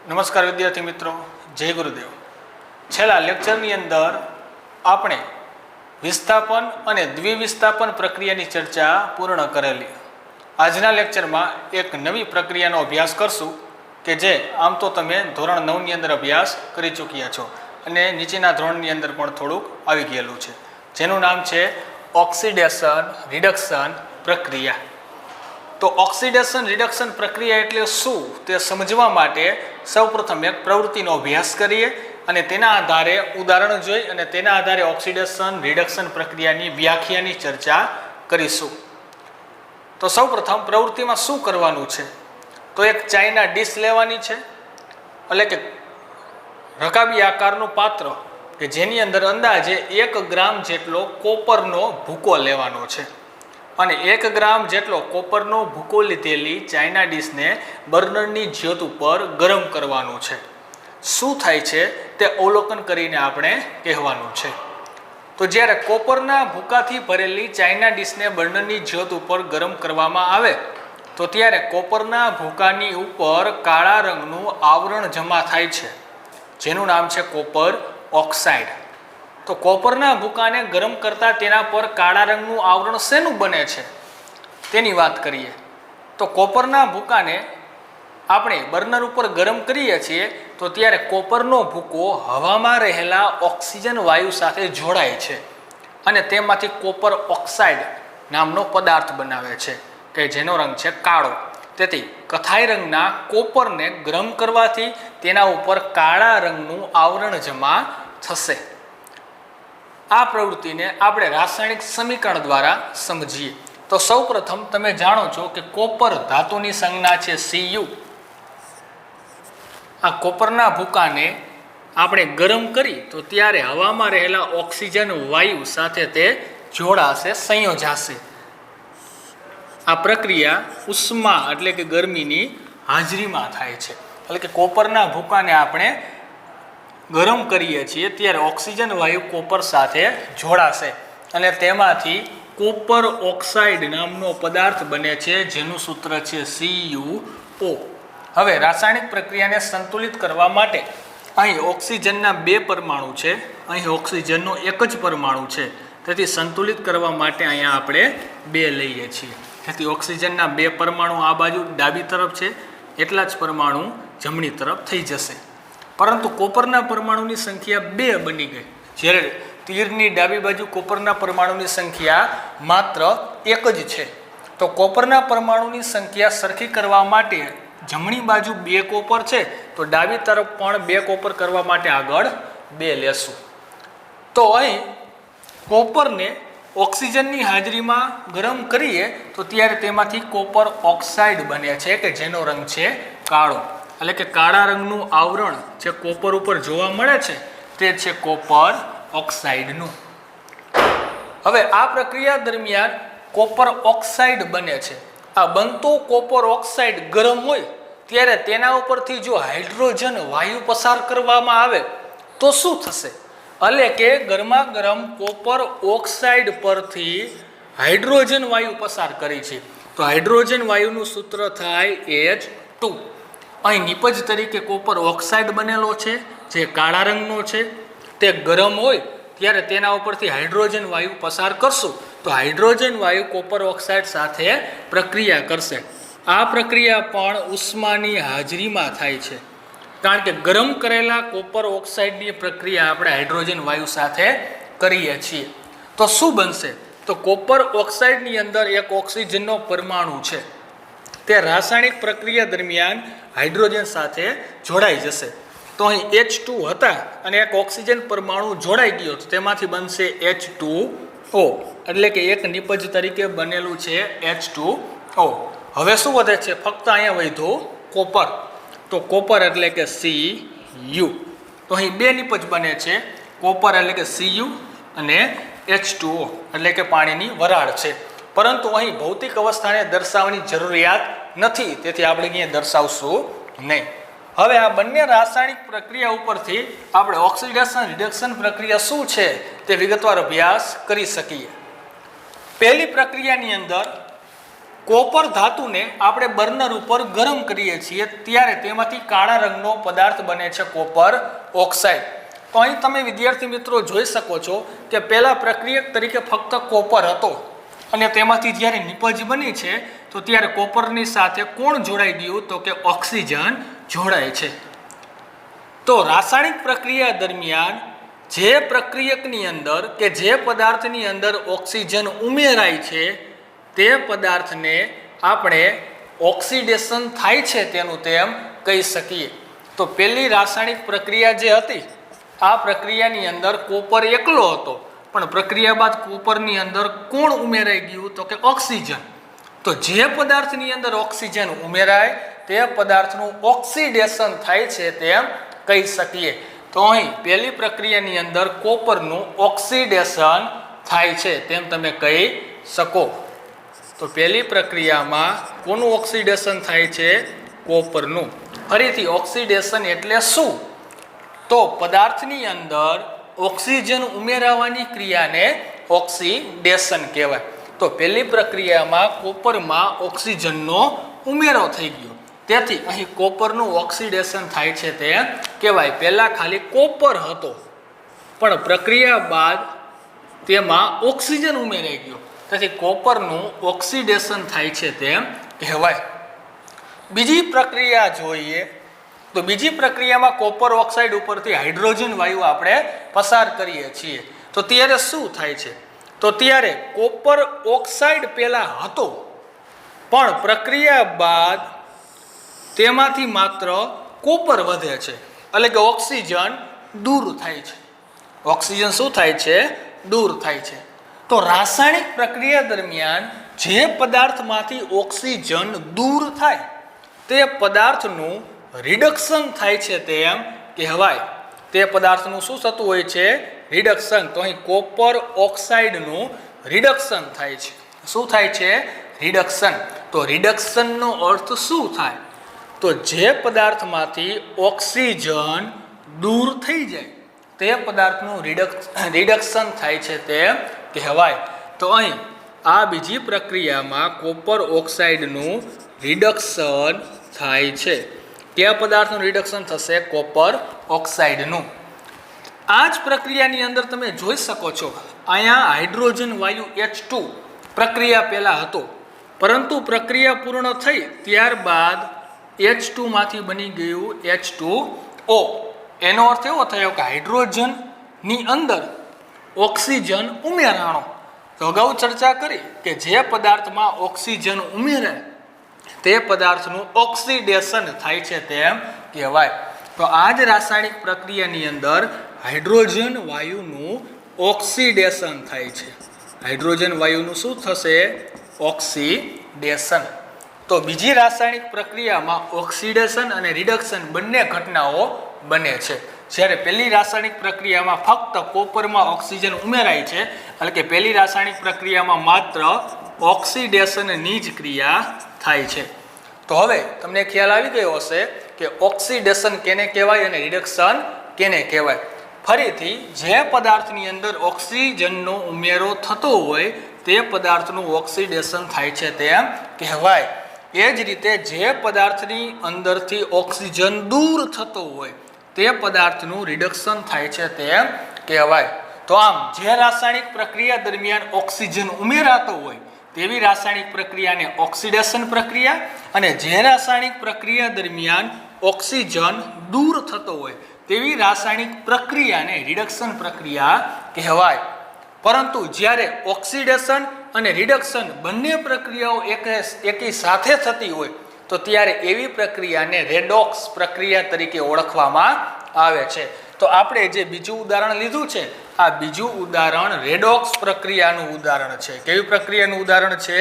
નમસ્કાર વિદ્યાર્થી મિત્રો, જય ગુરુદેવ। છેલ્લા લેક્ચરની અંદર આપણે વિસ્થાપન અને દ્વિવિસ્થાપન પ્રક્રિયાની ચર્ચા પૂર્ણ કરેલી। આજના લેક્ચરમાં એક નવી પ્રક્રિયાનો અભ્યાસ કરશું કે જે આમ તો તમે ધોરણ 9ની અંદર અભ્યાસ કરી ચૂક્યા છો અને નીચેના ધોરણની અંદર પણ થોડુંક આવી ગયેલું છે, જેનું નામ છે ઓક્સિડેશન રિડક્શન પ્રક્રિયા। તો ઓક્સિડેશન રિડક્શન પ્રક્રિયા એટલે શું તે સમજવા માટે સૌપ્રથમ એક પ્રવૃત્તિનો અભ્યાસ કરીએ અને તેના આધારે ઉદાહરણ જોઈ અને તેના આધારે ઓક્સિડેશન રિડક્શન પ્રક્રિયાની વ્યાખ્યાની ચર્ચા કરીશું। તો સૌપ્રથમ પ્રવૃત્તિમાં શું કરવાનું છે? તો એક ચાઈના ડીશ લેવાની છે, એટલે કે રકાબી આકારનું પાત્ર કે જેની અંદર અંદાજે 1 ગ્રામ જેટલો કોપરનો ભૂકો લેવાનો છે અને 1 ગ્રામ જેટલો કોપરનો ભૂકો લીધેલી ચાઇના ડીશને બર્નરની જ્યોત ઉપર ગરમ કરવાનું છે। શું થાય છે તે અવલોકન કરીને આપણે કહેવાનું છે। તો જ્યારે કોપરના ભૂકાથી ભરેલી ચાઇના ડીશને બર્નરની જ્યોત ઉપર ગરમ કરવામાં આવે તો ત્યારે કોપરના ભૂકાની ઉપર કાળા રંગનું આવરણ જમા થાય છે, જેનું નામ છે કોપર ઓક્સાઇડ। તો કોપરના ભૂકાને ગરમ કરતા તેના પર કાળા રંગનું આવરણ શેનું બને છે તેની વાત કરીએ। તો કોપરના ભૂકાને આપણે બર્નર ઉપર ગરમ કરીએ છીએ તો ત્યારે કોપરનો ભૂકો હવામાં રહેલા ઓક્સિજન વાયુ સાથે જોડાય છે અને તેમાંથી કોપર ઓક્સાઇડ નામનો પદાર્થ બનાવે છે કે જેનો રંગ છે કાળો। તેથી કથાઈ રંગના કોપરને ગરમ કરવાથી તેના ઉપર કાળા રંગનું આવરણ જમા થશે। આ પ્રવૃત્તિને આપણે રાસાયણિક સમીકરણ દ્વારા સમજીએ। તો સૌપ્રથમ તમે જાણો છો કે કોપર ધાતુની સંજ્ઞા છે Cu। આ કોપરના ભૂકાને આપણે ગરમ કરી તો ત્યારે હવામાં રહેલા ઓક્સિજન વાયુ સાથે તે જોડાશે, સંયોજાશે। આ પ્રક્રિયા ઉષ્મા એટલે કે ગરમીની હાજરીમાં થાય છે, એટલે કે કોપરના ભૂકાને આપણે ગરમ કરીએ છીએ ત્યારે ઓક્સિજન વાયુ કોપર સાથે જોડાશે અને તેમાંથી કોપર ઓક્સાઇડ નામનો પદાર્થ બને છે, જેનું સૂત્ર છે CuO। હવે રાસાયણિક પ્રક્રિયાને સંતુલિત કરવા માટે અહીં ઓક્સિજનના 2 પરમાણુ છે, અહીં ઓક્સિજનનો એક જ પરમાણુ છે, તેથી સંતુલિત કરવા માટે અહીંયા આપણે 2 લઈએ છીએ। તેથી ઓક્સિજનના 2 પરમાણુ આ બાજુ ડાબી તરફ છે, એટલા જ પરમાણુ જમણી તરફ થઈ જશે। પરંતુ કોપરના પરમાણુની સંખ્યા 2 બની ગઈ, જ્યારે તીરની ડાબી બાજુ કોપરના પરમાણુની સંખ્યા માત્ર 1 જ છે। તો કોપરના પરમાણુની સંખ્યા સરખી કરવા માટે જમણી બાજુ 2 કોપર છે તો ડાબી તરફ પણ 2 કોપર કરવા માટે આગળ 2 લેશું। તો અહીં કોપરને ઓક્સિજનની હાજરીમાં ગરમ કરીએ તો ત્યારે તેમાંથી કોપર ઓક્સાઇડ બને છે કે જેનો રંગ છે કાળો, એટલે કે કાળા રંગનું આવરણ જે કોપર ઉપર જોવા મળે છે તે છે કોપર ઓક્સાઇડનું। હવે આ પ્રક્રિયા દરમિયાન કોપર ઓક્સાઇડ બને છે। આ બનતો કોપર ઓક્સાઇડ ગરમ હોય ત્યારે તેના ઉપરથી જો હાઇડ્રોજન વાયુ પસાર કરવામાં આવે તો શું થશે? એટલે કે ગરમા ગરમ કોપર ઓક્સાઇડ પરથી હાઇડ્રોજન વાયુ પસાર કરી છે તો હાઇડ્રોજન વાયુનું સૂત્ર થાય H2। અહીં નિપજ તરીકે કોપર ઓક્સાઇડ બનેલો છે જે કાળા રંગનો છે, તે ગરમ હોય ત્યારે તેના ઉપરથી હાઇડ્રોજન વાયુ પસાર કરશું તો હાઇડ્રોજન વાયુ કોપર ઓક્સાઇડ સાથે પ્રક્રિયા કરશે। આ પ્રક્રિયા પણ ઉષ્માની હાજરીમાં થાય છે, કારણ કે ગરમ કરેલા કોપર ઓક્સાઇડની પ્રક્રિયા આપણે હાઇડ્રોજન વાયુ સાથે કરીએ છીએ। તો શું બનશે? તો કોપર ઓક્સાઇડની અંદર એક ઓક્સિજનનો પરમાણુ છે, તે રાસાયણિક પ્રક્રિયા દરમિયાન હાઇડ્રોજન સાથે જોડાઈ જશે। તો અહીં H2 હતા અને એક ઓક્સિજન પરમાણુ જોડાઈ ગયો તો તેમાંથી બનશે H2O, એટલે કે એક નિપજ તરીકે બનેલું છે H2O। હવે શું વધે છે? ફક્ત અહીંયા વધ્યું કોપર, તો કોપર એટલે કે Cu। તો અહીં 2 નિપજ બને છે, કોપર એટલે કે Cu અને H2O એટલે કે પાણીની વરાળ છે। પરંતુ અહીં ભૌતિક અવસ્થાને દર્શાવવાની જરૂરિયાત નથી, તેથી આપણે અહીંયા દર્શાવશું નહીં। હવે આ બંને રાસાયણિક પ્રક્રિયા ઉપરથી આપણે ઓક્સિડેશન રિડક્શન પ્રક્રિયા શું છે તે વિગતવાર અભ્યાસ કરી શકીએ। પહેલી પ્રક્રિયાની અંદર કોપર ધાતુને આપણે બર્નર ઉપર ગરમ કરીએ છીએ ત્યારે તેમાંથી કાળા રંગનો પદાર્થ બને છે કોપર ઓક્સાઇડ. તો અહીં તમે વિદ્યાર્થી મિત્રો જોઈ શકો છો કે પહેલા પ્રક્રિયક તરીકે ફક્ત કોપર હતો અને તેમાંથી જ્યારે નિપજ બની છે તો ત્યારે કોપરની સાથે કોણ જોડાઈ ગયું તો કે ઓક્સિજન જોડાય છે. તો રાસાયણિક પ્રક્રિયા દરમિયાન જે પ્રક્રિયકની અંદર કે જે પદાર્થની અંદર ઓક્સિજન ઉમેરાય છે તે પદાર્થને આપણે ઓક્સિડેશન થાય છે તેનું તેમ કહી શકીએ. તો પહેલી રાસાયણિક પ્રક્રિયા જે હતી આ પ્રક્રિયાની અંદર કોપર એકલો હતો પણ પ્રક્રિયા બાદ કોપરની અંદર કોણ ઉમેરાઈ ગયું તો કે ઓક્સિજન. તો જે પદાર્થની અંદર ઓક્સિજન ઉમેરાય તે પદાર્થનું ઓક્સિડેશન થાય છે તેમ કહી શકીએ. તો અહીં પહેલી પ્રક્રિયાની અંદર કોપરનું ઓક્સિડેશન થાય છે તેમ તમે કહી શકો. તો પહેલી પ્રક્રિયામાં કોનું ઓક્સિડેશન થાય છે કોપરનું. ફરીથી ઓક્સિડેશન એટલે શું તો પદાર્થની અંદર ઓક્સિજન ઉમેરાવાની ક્રિયાને ઓક્સિડેશન કહેવાય. તો પહેલી પ્રક્રિયામાં કોપરમાં ઓક્સિજનનો ઉમેરો થઈ ગયો તેથી અહીં કોપરનું ઓક્સિડેશન થાય છે તે કહેવાય. પહેલા ખાલી કોપર હતો પણ પ્રક્રિયા બાદ તેમાં ઓક્સિજન ઉમેરાઈ ગયો તેથી કોપરનું ઓક્સિડેશન થાય છે તેમ કહેવાય. બીજી પ્રક્રિયા જોઈએ તો બીજી પ્રક્રિયામાં કોપર ઓક્સાઇડ ઉપરથી હાઇડ્રોજન વાયુ આપણે પસાર કરીએ છીએ. તો ત્યારે શું થાય છે તો ત્યારે કોપર ઓક્સાઇડ પહેલા હતો પણ પ્રક્રિયા બાદ તેમાંથી માત્ર કોપર વધે છે એટલે કે ઓક્સિજન દૂર થાય છે. ઓક્સિજન શું થાય છે દૂર થાય છે. તો રાસાયણિક પ્રક્રિયા દરમિયાન જે પદાર્થમાંથી ઓક્સિજન દૂર થાય તે પદાર્થનું રિડક્શન થાય છે તેમ કહેવાય. તે પદાર્થનું શું થતું હોય છે રિડક્શન. તો અહીં કોપર ઓક્સાઇડનું રિડક્શન થાય છે. શું થાય છે રિડક્શન. તો રિડક્શનનો અર્થ શું થાય તો જે પદાર્થમાંથી ઓક્સિજન દૂર થઈ જાય તે પદાર્થનું રિડક્શન થાય છે તેમ કહેવાય. તો અહીં આ બીજી પ્રક્રિયામાં કોપર ઓક્સાઇડનું રિડક્શન થાય છે. કયા પદાર્થનું રિડક્શન થશે કોપર ઓક્સાઇડનું. આ જ પ્રક્રિયાની અંદર તમે જોઈ શકો છો અહીંયા હાઇડ્રોજન વાયુ H2 પ્રક્રિયા પહેલા હતો પરંતુ પ્રક્રિયા પૂર્ણ થઈ ત્યારબાદ H2 માંથી બની ગયું H2O. એનો અર્થ એવો થયો કે હાઇડ્રોજનની અંદર ઓક્સિજન ઉમેરાણો. તો અગાઉ ચર્ચા કરી કે જે પદાર્થમાં ઓક્સિજન ઉમેરાય તે પદાર્થનું ઓક્સિડેશન થાય છે તેમ કહેવાય. તો આ જ રાસાયણિક પ્રક્રિયાની અંદર હાઇડ્રોજન વાયુનું ઓક્સિડેશન થાય છે. હાઇડ્રોજન વાયુનું શું થશે ઓક્સિડેશન. તો બીજી રાસાયણિક પ્રક્રિયામાં ઓક્સિડેશન અને રિડક્શન બંને ઘટનાઓ બને છે. જ્યારે પહેલી રાસાયણિક પ્રક્રિયામાં ફક્ત કોપરમાં ઓક્સિજન ઉમેરાય છે એટલે કે પહેલી રાસાયણિક પ્રક્રિયામાં માત્ર ઓક્સિડેશનની જ ક્રિયા થાય છે. તો હવે તમને ખ્યાલ આવી ગયો હશે કે ઓક્સિડેશન કેને કહેવાય અને રિડક્શન કેને કહેવાય. ફરીથી જે પદાર્થની અંદર ઓક્સિજનનો ઉમેરો થતો હોય તે પદાર્થનું ઓક્સિડેશન થાય છે તેમ કહેવાય. એ જ રીતે જે પદાર્થની અંદરથી ઓક્સિજન દૂર થતો હોય તે પદાર્થનું રિડક્શન થાય છે તેમ કહેવાય. તો આમ જે રાસાયણિક પ્રક્રિયા દરમિયાન ઓક્સિજન ઉમેરાતો હોય તેવી રાસાયણિક પ્રક્રિયાને ઓક્સિડેશન પ્રક્રિયા અને જે રાસાયણિક પ્રક્રિયા દરમિયાન ઓક્સિજન દૂર થતો હોય તેવી રાસાયણિક પ્રક્રિયાને રિડક્શન પ્રક્રિયા કહેવાય. પરંતુ જ્યારે ઓક્સિડેશન અને રિડક્શન બંને પ્રક્રિયાઓ એકી સાથે થતી હોય તો ત્યારે એવી પ્રક્રિયાને રેડોક્સ પ્રક્રિયા તરીકે ઓળખવામાં આવે છે. તો આપણે જે બીજું ઉદાહરણ લીધું છે આ બીજું ઉદાહરણ રેડોક્સ પ્રક્રિયાનું ઉદાહરણ છે. કેવી પ્રક્રિયાનું ઉદાહરણ છે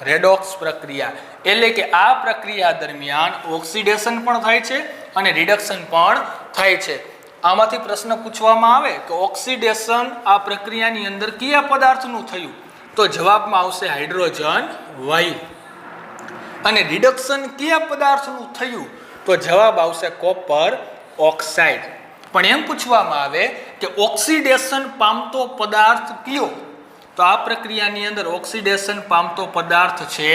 રેડોક્સ પ્રક્રિયા. એટલે કે આ પ્રક્રિયા દરમિયાન ઓક્સિડેશન પણ થાય છે અને રિડક્શન પણ થાય છે. આમાંથી પ્રશ્ન પૂછવામાં આવે કે ઓક્સિડેશન આ પ્રક્રિયાની અંદર કયા પદાર્થનું થયું તો જવાબમાં આવશે હાઇડ્રોજન વાયુ. અને રિડક્શન કયા પદાર્થનું થયું તો જવાબ આવશે કોપર ઓક્સાઇડ. પણ એમ પૂછવામાં આવે કે ઓક્સિડેશન પામતો પદાર્થ કયો તો આ પ્રક્રિયાની અંદર ઓક્સિડેશન પામતો પદાર્થ છે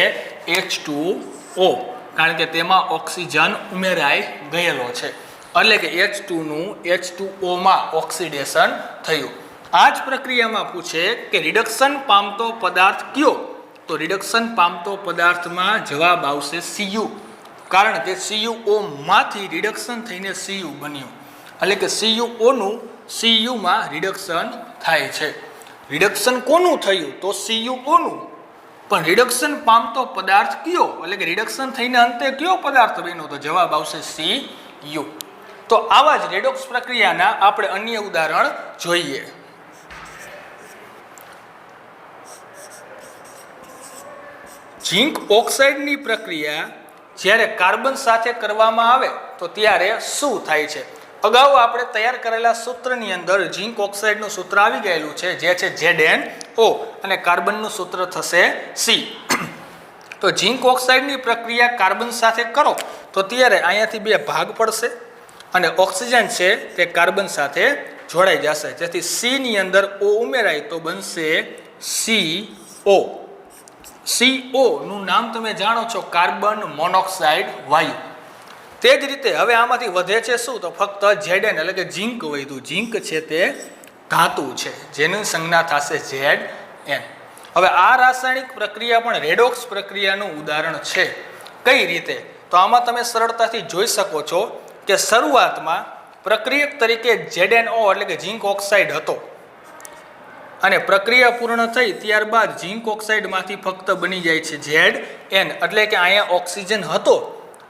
H2O, કારણ કે તેમાં ઓક્સિજન ઉમેરાઈ ગયેલો છે, એટલે કે H2 નું H2O માં ઓક્સિડેશન થયું. આ જ પ્રક્રિયામાં પૂછે કે રિડક્શન પામતો પદાર્થ કયો, તો રિડક્શન પામતો પદાર્થમાં જવાબ આવશે Cu, કારણ કે CuO માંથી રિડક્શન થઈને Cu બન્યું, એટલે કે CuO નું Cu માં રિડક્શન થાય છે. રિડક્શન કોનું થયું, તો CuO નું, પણ રિડક્શન પામતો પદાર્થ કયો, એટલે કે રિડક્શન થઈને અંતે કયો પદાર્થ બન્યો, તો જવાબ આવશે Cu. તો આવા જ રેડોક્સ પ્રક્રિયાના આપણે અન્ય ઉદાહરણ જોઈએ. ઝીંક ઓક્સાઇડની પ્રક્રિયા જ્યારે કાર્બન સાથે કરવામાં આવે તો ત્યારે શું થાય છે? અગાઉ આપણે તૈયાર કરેલા સૂત્રની અંદર ઝીંક ઓક્સાઇડનું સૂત્ર આવી ગયેલું છે, જે છે ZnO, અને કાર્બનનું સૂત્ર થશે C. તો ઝીંક ઓક્સાઇડની પ્રક્રિયા કાર્બન સાથે કરો તો ત્યારે અહીંયાથી બે ભાગ પડશે અને ઓક્સિજન છે તે કાર્બન સાથે જોડાઈ જશે, જેથી C ની અંદર O ઉમેરાય તો બનશે CO. CO નું નામ તમે જાણો છો, કાર્બન મોનોક્સાઇડ વાયુ. તે જ રીતે હવે આમાંથી વધે છે શું, તો ફક્ત Zn, એટલે કે ઝીંક વધ્યું. ઝીંક છે તે ધાતુ છે, જેની સંજ્ઞા થશે Zn. હવે આ રાસાયણિક પ્રક્રિયા પણ રેડોક્સ પ્રક્રિયાનું ઉદાહરણ છે. કઈ રીતે, તો આમાં તમે સરળતાથી જોઈ શકો છો કે શરૂઆતમાં પ્રક્રિયક તરીકે ZnO, એટલે કે ઝીંક ઓક્સાઇડ હતો, અને પ્રક્રિયા પૂર્ણ થઈ ત્યારબાદ ઝીંક ઓક્સાઇડમાંથી ફક્ત બની જાય છે Zn, એટલે કે અહીંયા ઓક્સિજન હતો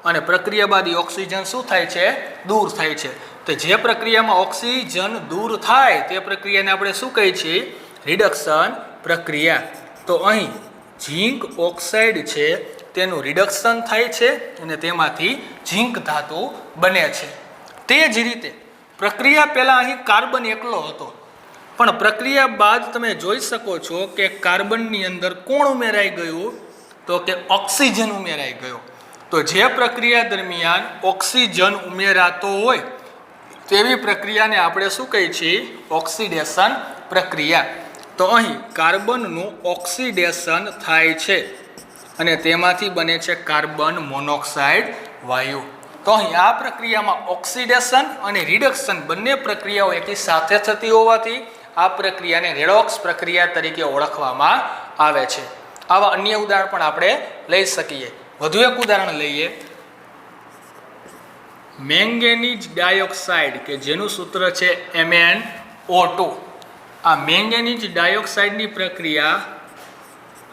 અને પ્રક્રિયા બાદ ઓક્સિજન શું થાય છે, દૂર થાય છે. તો જે પ્રક્રિયામાં ઓક્સિજન દૂર થાય તે પ્રક્રિયાને આપણે શું કહીએ છીએ, રિડક્શન પ્રક્રિયા. તો અહીં ઝીંક ઓક્સાઇડ છે તેનું રિડક્શન થાય છે અને તેમાંથી ઝીંક ધાતુ બને છે. તે જ રીતે પ્રક્રિયા પહેલાં અહીં કાર્બન એકલો હતો, પણ પ્રક્રિયા બાદ તમે જોઈ શકો છો કે કાર્બનની અંદર કોણ ઉમેરાઈ ગયું, તો કે ઓક્સિજન ઉમેરાઈ ગયો. તો જે પ્રક્રિયા દરમિયાન ઓક્સિજન ઉમેરાતો હોય તેવી પ્રક્રિયાને આપણે શું કહીએ છીએ, ઓક્સિડેશન પ્રક્રિયા. તો અહીં કાર્બનનું ઓક્સિડેશન થાય છે અને તેમાંથી બને છે કાર્બન મોનોક્સાઇડ વાયુ. તો અહીં આ પ્રક્રિયામાં ઓક્સિડેશન અને રિડક્શન બંને પ્રક્રિયાઓ એકી સાથે થતી હોવાથી આ પ્રક્રિયાને રેડોક્સ પ્રક્રિયા તરીકે ઓળખવામાં આવે છે. આવા અન્ય ઉદાહરણ પણ આપણે લઈ શકીએ. વધુ એક ઉદાહરણ લઈએ, મેંગેનીઝ ડાયોક્સાઇડ, કે જેનું સૂત્ર છે MnO2. આ મેંગેનીઝ ડાયોક્સાઇડની પ્રક્રિયા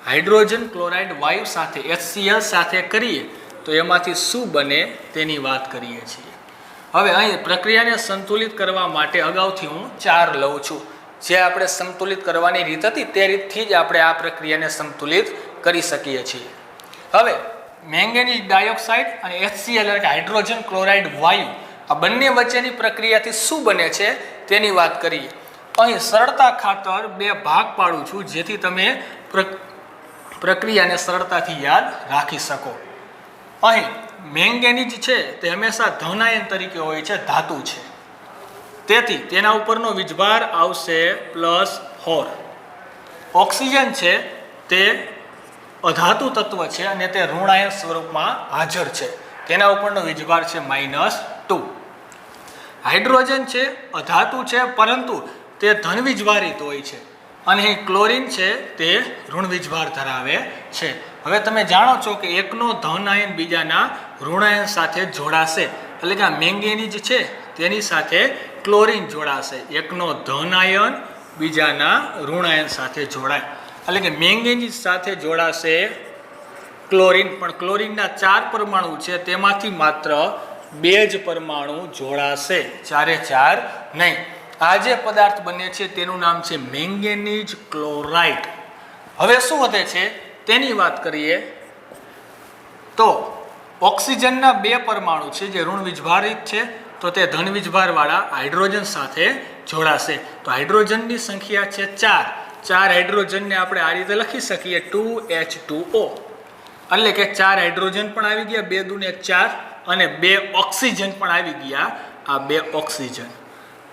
હાઇડ્રોજન ક્લોરાઇડ વાયુ સાથે HCl સાથે કરીએ તો એમાંથી શું બને તેની વાત કરીએ છીએ. હવે અહીં પ્રક્રિયાને સંતુલિત કરવા માટે અગાઉથી હું 4 લઉં છું. જે આપણે સંતુલિત કરવાની રીત હતી તે રીતથી જ આપણે આ પ્રક્રિયાને સંતુલિત કરી શકીએ છીએ. હવે મેંગેનીઝ ડાયોક્સાઇડ અને HCl, એટલે કે હાઇડ્રોજન ક્લોરાઇડ વાયુ, આ બંને વચ્ચેની પ્રક્રિયાથી શું બને છે તેની વાત કરીએ. અહીં સરળતા ખાતર 2 ભાગ પાડું છું, જેથી તમે પ્રક્રિયાને સરળતાથી યાદ રાખી શકો. અહીં મેંગેનીઝ છે તે હંમેશા ધનાયન તરીકે હોય છે, ધાતુ છે, તેથી તેના ઉપરનો વીજભાર આવશે +4. ઓક્સિજન છે તે અધાતુ તત્વ છે અને તે ઋણાયન સ્વરૂપમાં હાજર છે, તેના ઉપરનો વીજભાર છે -2. હાઇડ્રોજન છે અધાતુ છે, પરંતુ તે ધન વીજભારિત હોય છે, અને ક્લોરીન છે તે ઋણ વીજભાર ધરાવે છે. હવે તમે જાણો છો કે એકનો ધન આયન બીજાના ઋણાયન સાથે જોડાશે, એટલે કે આ મેંગેનીઝ છે તેની સાથે ક્લોરીન જોડાશે. એકનો ધન આયન બીજાના ઋણાયન સાથે જોડાય, એટલે કે મેંગેનીઝ સાથે જોડાશે ક્લોરીન, પણ ક્લોરીનના 4 પરમાણુ છે તેમાંથી માત્ર 2 જ પરમાણુ જોડાશે, 4 નહીં. આ જે પદાર્થ બને છે તેનું નામ છે મેંગેનીઝ ક્લોરાઇડ. હવે શું વધે છે તેની વાત કરીએ તો ઓક્સિજનના 2 પરમાણુ છે જે ઋણ વીજભારિત છે, તો તે ધન વીજભારવાળા હાઇડ્રોજન સાથે જોડાશે. તો હાઇડ્રોજનની સંખ્યા છે 4. 4 હાઇડ્રોજનને આપણે આ રીતે લખી શકીએ 2H2O, એટલે કે 4 હાઇડ્રોજન પણ આવી ગયા, 2 દૂને 4, અને 2 ઓક્સિજન પણ આવી ગયા, આ 2 ઓક્સિજન.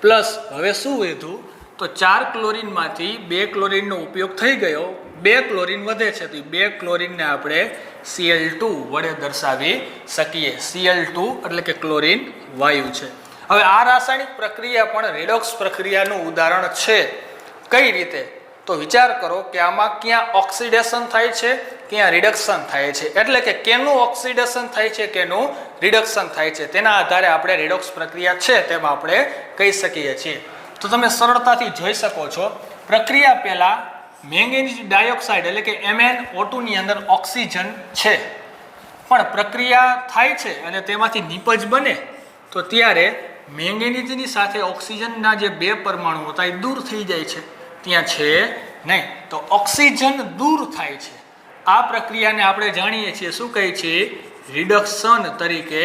પ્લસ હવે શું વધ્યું, તો તો 4 ક્લોરીનમાંથી 2 ક્લોરીનનો ઉપયોગ થઈ ગયો, 2 ક્લોરીન વધે છે, તો 2 ક્લોરીનને આપણે Cl2 વડે દર્શાવી શકીએ. Cl2 એટલે કે ક્લોરીન વાયુ છે. હવે આ રાસાયણિક પ્રક્રિયા પણ રેડોક્સ પ્રક્રિયાનું ઉદાહરણ છે. કઈ રીતે? તો વિચાર કરો કે આમાં ક્યાં ઓક્સિડેશન થાય છે, ક્યાં રિડક્શન થાય છે, એટલે કે કેનું ઓક્સિડેશન થાય છે, કેનું રિડક્શન થાય છે, તેના આધારે આપણે રેડોક્સ પ્રક્રિયા છે તેમ આપણે કહી શકીએ છીએ. તો તમે સરળતાથી જોઈ શકો છો, પ્રક્રિયા પહેલા મેંગેનીઝ ડાયોક્સાઇડ એટલે કે MnO2 ની અંદર ઓક્સિજન છે, પણ પ્રક્રિયા થાય છે અને તેમાંથી નીપજ બને તો ત્યારે મેંગેનીઝની સાથે ઓક્સિજનના જે 2 પરમાણુ હતા એ દૂર થઈ જાય છે, ત્યાં છે નહીં. તો ઓક્સિજન દૂર થાય છે. આ પ્રક્રિયાને આપણે જાણીએ છીએ શું કહીએ છીએ? રિડક્શન તરીકે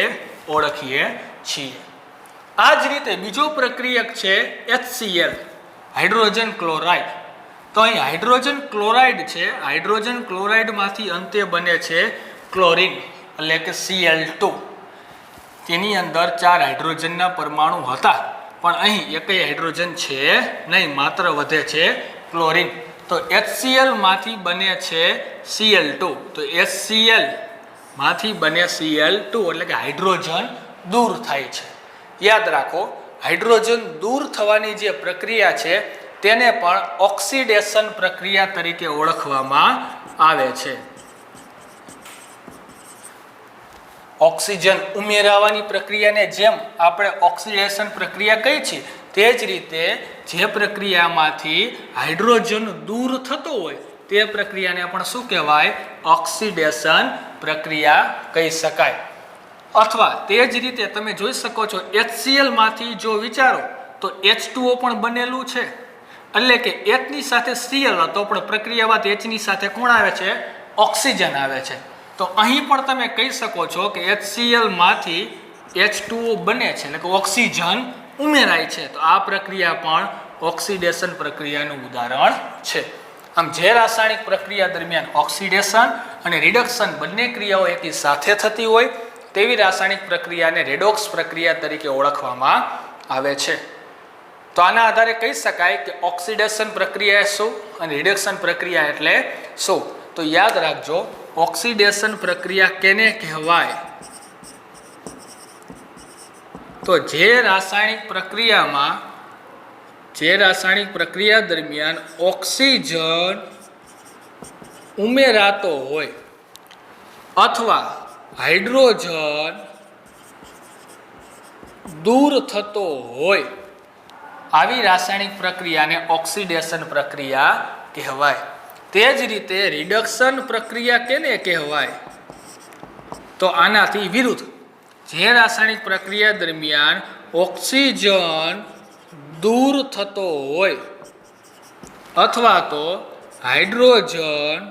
ઓળખીએ છીએ. આ જ રીતે બીજો પ્રક્રિયક છે HCl, હાઇડ્રોજન ક્લોરાઇડ. તો અહીં હાઇડ્રોજન ક્લોરાઇડ છે, હાઇડ્રોજન ક્લોરાઇડમાંથી અંતે બને છે ક્લોરીન એટલે કે Cl2. તેની અંદર 4 હાઇડ્રોજનના પરમાણુ હતા, પણ અહીં એકય હાઇડ્રોજન છે નહીં, માત્ર વધે છે ક્લોરીન. તો HCl માંથી બને છે Cl2. તો HCl માંથી બને Cl2 એટલે કે હાઇડ્રોજન દૂર થાય છે. યાદ રાખો, હાઇડ્રોજન દૂર થવાની જે પ્રક્રિયા છે તેને પણ ઓક્સિડેશન પ્રક્રિયા તરીકે ઓળખવામાં આવે છે. ઓક્સિજન ઉમેરાવાની પ્રક્રિયાને જેમ આપણે ઓક્સિડેશન પ્રક્રિયા કહી છે, તે જ રીતે જે પ્રક્રિયામાંથી હાઇડ્રોજન દૂર થતો હોય તે પ્રક્રિયાને પણ શું કહેવાય? ઓક્સિડેશન પ્રક્રિયા કહી શકાય. અથવા તે જ રીતે તમે જોઈ શકો છો, HCl માંથી જો વિચારો તો H2O પણ બનેલું છે, એટલે કે H ની સાથે Cl હતો, પણ પ્રક્રિયા બાદ H ની સાથે કોણ આવે છે? ઓક્સિજન આવે છે. તો અહીં પણ તમે કહી શકો છો કે HCl માંથી H2O બને છે, એટલે કે ઓક્સિજન ઉમેરાય છે. તો આ પ્રક્રિયા પણ ઓક્સિડેશન પ્રક્રિયાનું ઉદાહરણ છે. આમ જે રાસાયણિક પ્રક્રિયા દરમિયાન ઓક્સિડેશન અને રિડક્શન બંને ક્રિયાઓ એકી સાથે થતી હોય તેવી રાસાયણિક પ્રક્રિયાને રેડોક્સ પ્રક્રિયા તરીકે ઓળખવામાં આવે છે. તો આના આધારે કહી શકાય કે ઓક્સિડેશન પ્રક્રિયા શું અને રિડક્શન પ્રક્રિયા એટલે શું. તો યાદ રાખજો, ઓક્સિડેશન પ્રક્રિયા કેને કહેવાય? તો જે રાસાયણિક પ્રક્રિયા દરમિયાન ઓક્સિજન ઉમેરાતો હોય અથવા હાઇડ્રોજન દૂર થતો હોય, આવી રાસાયણિક પ્રક્રિયાને ઓક્સિડેશન પ્રક્રિયા કહેવાય. તે જ રીતે રિડક્શન પ્રક્રિયા કેને કહેવાય? તો આનાથી વિરુદ્ધ, જે રાસાયણિક પ્રક્રિયા દરમિયાન ઓક્સિજન દૂર થતો હોય અથવા તો હાઇડ્રોજન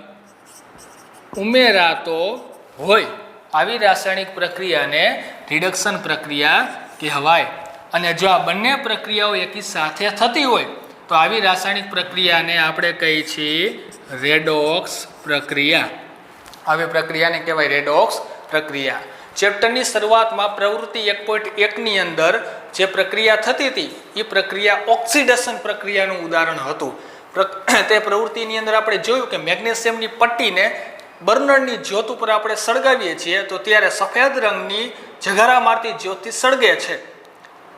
ઉમેરાતો હોય, આવી રાસાયણિક પ્રક્રિયાને રિડક્શન પ્રક્રિયા કહેવાય. અને જો આ બંને પ્રક્રિયાઓ એકી સાથે થતી હોય તો આવી રાસાયણિક પ્રક્રિયાને આપણે કહીએ છીએ રેડોક્સ પ્રક્રિયા. આવી પ્રક્રિયાને કહેવાય રેડોક્સ પ્રક્રિયા. ચેપ્ટરની શરૂઆતમાં પ્રવૃત્તિ 1.1 ની અંદર જે પ્રક્રિયા થતી હતી એ પ્રક્રિયા ઓક્સિડેશન પ્રક્રિયાનું ઉદાહરણ હતું. તે પ્રવૃત્તિની અંદર આપણે જોયું કે મેગ્નેશિયમની પટ્ટીને બર્નરની જ્યોત ઉપર આપણે સળગાવીએ છીએ તો ત્યારે સફેદ રંગની ઝઘારા મારતી જ્યોતથી સળગે છે.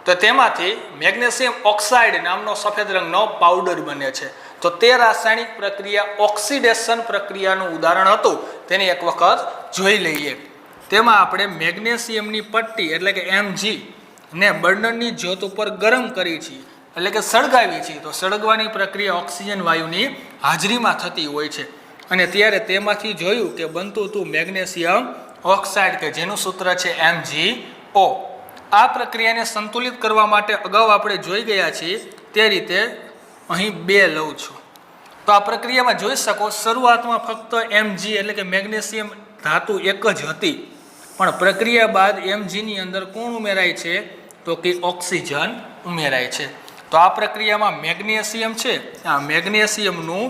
તો તેમાંથી મેગ્નેશિયમ ઓક્સાઇડ નામનો સફેદ રંગનો પાવડર બને છે. તો તે રાસાયણિક પ્રક્રિયા ઓક્સિડેશન પ્રક્રિયાનું ઉદાહરણ હતું. તેને એક વખત જોઈ લઈએ. તેમાં આપણે મેગ્નેશિયમની પટ્ટી એટલે કે Mg ને બર્નરની જ્યોત ઉપર ગરમ કરી છીએ, એટલે કે સળગાવી છીએ. તો સળગવાની પ્રક્રિયા ઓક્સિજન વાયુની હાજરીમાં થતી હોય છે. અને ત્યારે તેમાંથી જોયું કે બનતું હતું મેગ્નેશિયમ ઓક્સાઇડ કે જેનું સૂત્ર છે MgO. આ પ્રક્રિયાને સંતુલિત કરવા માટે અગાઉ આપણે જોઈ ગયા છીએ તે રીતે અહીં 2 લઉં છું. તો આ પ્રક્રિયામાં જોઈ શકો શરૂઆતમાં ફક્ત Mg એટલે કે મેગ્નેશિયમ ધાતુ એક જ હતી, પણ પ્રક્રિયા બાદ Mg ની અંદર કોણ ઉમેરાય છે? તો કે ઓક્સિજન ઉમેરાય છે. તો આ પ્રક્રિયામાં મેગ્નેશિયમ છે, આ મેગ્નેશિયમનું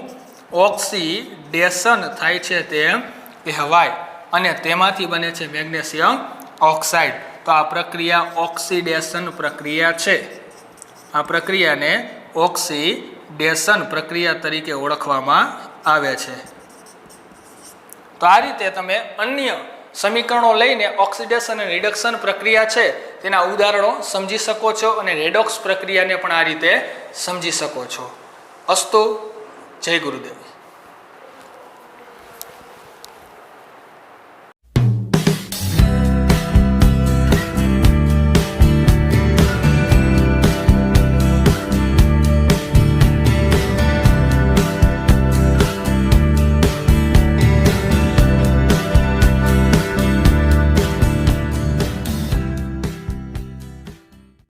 ઓક્સિડેશન થાય છે તેમ કહેવાય અને તેમાંથી બને છે મેગ્નેશિયમ ઓક્સાઇડ. તો આ પ્રક્રિયા ઓક્સિડેશન પ્રક્રિયા છે. આ પ્રક્રિયાને ઓક્સિડેશન પ્રક્રિયા તરીકે ઓળખવામાં આવે છે. તો આ રીતે તમે અન્ય સમીકરણો લઈને ઓક્સિડેશન અને રિડક્શન પ્રક્રિયા છે તેના ઉદાહરણો સમજી શકો છો અને રેડોક્સ પ્રક્રિયાને પણ આ રીતે સમજી શકો છો. અસ્તુ. જય ગુરુદેવ.